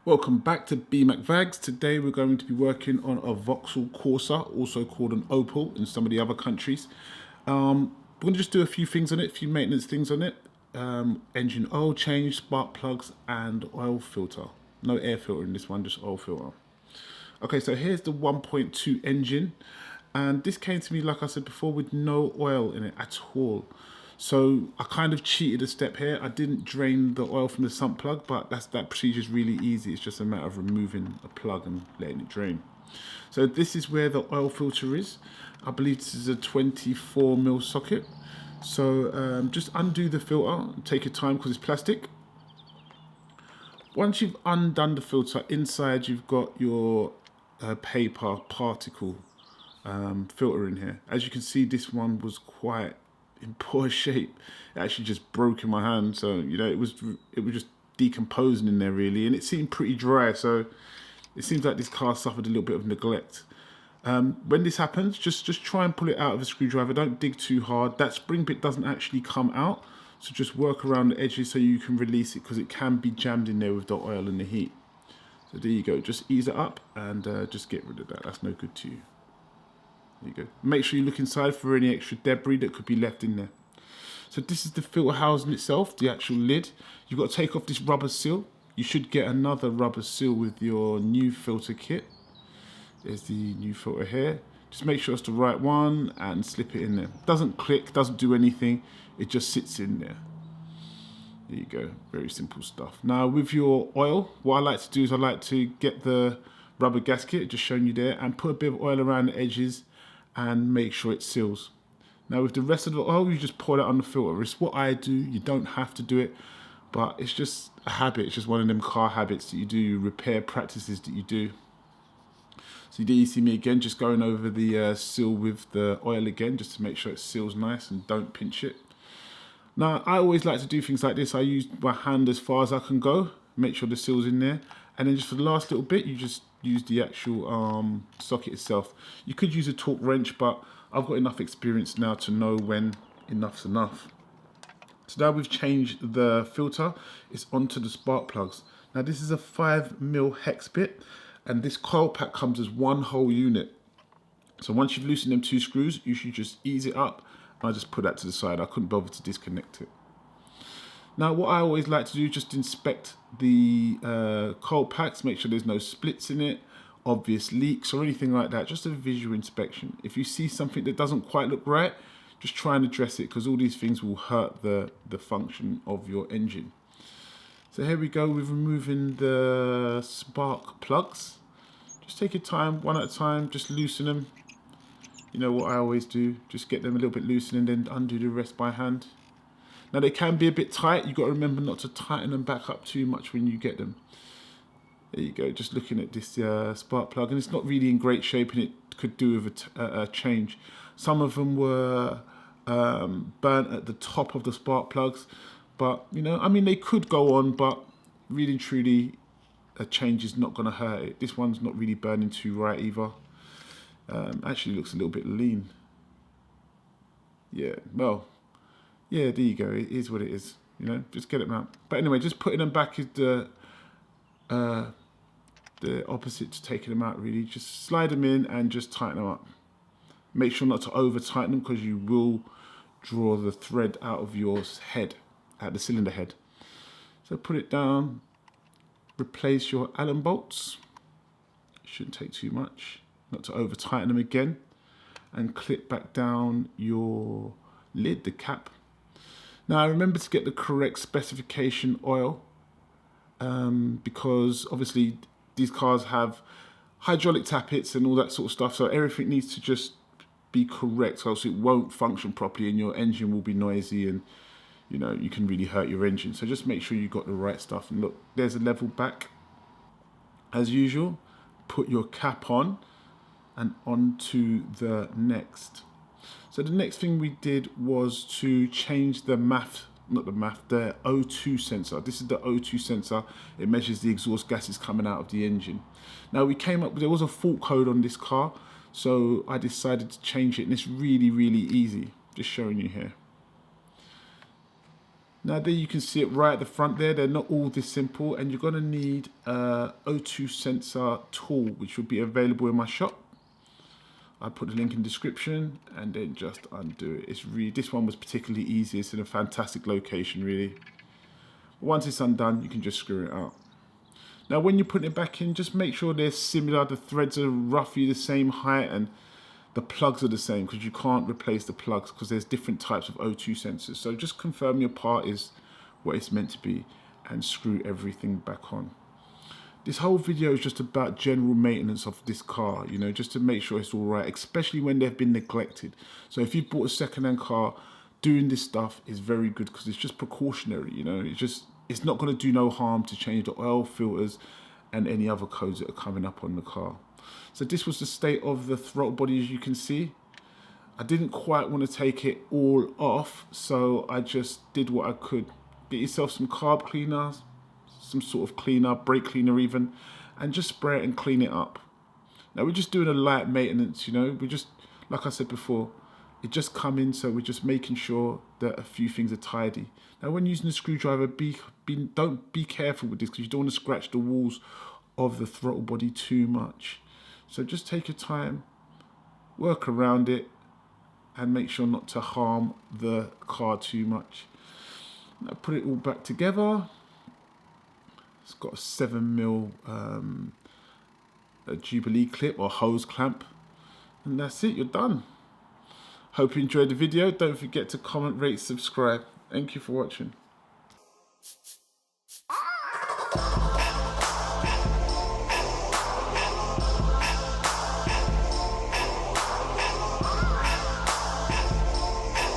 Welcome back to BmacVags. Today we're going to be working on a Vauxhall Corsa, also called an Opel in some of the other countries. We're going to just do a few things on it, a few maintenance things on it. Engine oil change, spark plugs and oil filter. No air filter in this one, just oil filter. Okay, so here's the 1.2 engine. And this came to me, like I said before, with no oil in it at all. So I kind of cheated a step here. I didn't drain the oil from the sump plug, but that procedure is really easy. It's just a matter of removing a plug and letting it drain. So this is where the oil filter is. I believe this is a 24mm socket. So just undo the filter, take your time because it's plastic. Once you've undone the filter, inside you've got your paper particle filter in here. As you can see, this one was quite in poor shape. It actually just broke in my hand, so you know it was just decomposing in there really, and it seemed pretty dry, so it seems like this car suffered a little bit of neglect. When this happens, just try and pull it out of a screwdriver. Don't dig too hard. That spring bit doesn't actually come out, so just work around the edges so you can release it, because it can be jammed in there with the oil and the heat. So there you go, just ease it up and just get rid of that. That's no good to you. There you go. Make sure you look inside for any extra debris that could be left in there. So this is the filter housing itself, the actual lid. You've got to take off this rubber seal. You should get another rubber seal with your new filter kit. There's the new filter here. Just make sure it's the right one and slip it in there. Doesn't click, doesn't do anything. It just sits in there. There you go, very simple stuff. Now with your oil, what I like to do is I like to get the rubber gasket, just showing you there, and put a bit of oil around the edges and make sure it seals. Now with the rest of the oil, you just pour that on the filter. It's what I do. You don't have to do it, but it's just a habit. It's just one of them car habits that you do, repair practices that you do. So there you see me again, just going over the seal with the oil again, just to make sure it seals nice and don't pinch it. Now I always like to do things like this. I use my hand as far as I can go, make sure the seal's in there, and then just for the last little bit, you just use the actual socket itself. You could use a torque wrench, but I've got enough experience now to know when enough's enough. So now we've changed the filter, it's onto the spark plugs. Now this is a 5mm hex bit, and this coil pack comes as one whole unit. So once you've loosened them 2 screws, you should just ease it up. I just put that to the side. I couldn't bother to disconnect it. Now what I always like to do is just inspect the coil packs, make sure there's no splits in it, obvious leaks or anything like that, just a visual inspection. If you see something that doesn't quite look right, just try and address it, because all these things will hurt the function of your engine. So here we go with removing the spark plugs. Just take your time, one at a time, just loosen them. You know what I always do, just get them a little bit loosened and then undo the rest by hand. Now they can be a bit tight. You've got to remember not to tighten them back up too much when you get them. There you go, just looking at this spark plug, and it's not really in great shape, and it could do with a change. Some of them were burnt at the top of the spark plugs, but you know, I mean, they could go on, but really and truly a change is not going to hurt it. This one's not really burning too right either. Actually looks a little bit lean. Yeah, well, yeah, there you go. It is what it is. You know, just get it out. But anyway, just putting them back is the opposite to taking them out. Really, just slide them in and just tighten them up. Make sure not to over tighten them, because you will draw the thread out of your head, out the cylinder head. So put it down. Replace your Allen bolts. Shouldn't take too much. Not to over tighten them again, and clip back down your lid, the cap. Now remember to get the correct specification oil, because obviously these cars have hydraulic tappets and all that sort of stuff, so everything needs to just be correct, or else it won't function properly and your engine will be noisy, and you know, you can really hurt your engine. So just make sure you got the right stuff. And look, there's a level back. As usual, put your cap on and onto the next. So the next thing we did was to change the the O2 sensor. This is the O2 sensor. It measures the exhaust gases coming out of the engine. Now we came up with, there was a fault code on this car, so I decided to change it, and it's really, really easy. Just showing you here. Now there you can see it right at the front there. They're not all this simple, and you're going to need a O2 sensor tool, which will be available in my shop. I put the link in the description, and then just undo it. This one was particularly easy. It's in a fantastic location, really. Once it's undone, you can just screw it out. Now when you're putting it back in, just make sure they're similar. The threads are roughly the same height and the plugs are the same, because you can't replace the plugs because there's different types of O2 sensors. So just confirm your part is what it's meant to be and screw everything back on. This whole video is just about general maintenance of this car, you know, just to make sure it's all right, especially when they've been neglected. So if you've bought a second-hand car, doing this stuff is very good because it's just precautionary, you know. It's not going to do no harm to change the oil filters and any other codes that are coming up on the car. So this was the state of the throttle body, as you can see. I didn't quite want to take it all off, so I just did what I could. Get yourself some carb cleaner, some sort of cleaner, brake cleaner even, and just spray it and clean it up. Now we're just doing a light maintenance, you know. We just, like I said before, it just come in, so we're just making sure that a few things are tidy. Now when using the screwdriver, don't be careful with this, because you don't want to scratch the walls of the throttle body too much. So just take your time, work around it, and make sure not to harm the car too much. Now put it all back together. It's got a 7mm a Jubilee clip or hose clamp, and that's it, you're done. Hope you enjoyed the video. Don't forget to comment, rate, subscribe. Thank you for watching.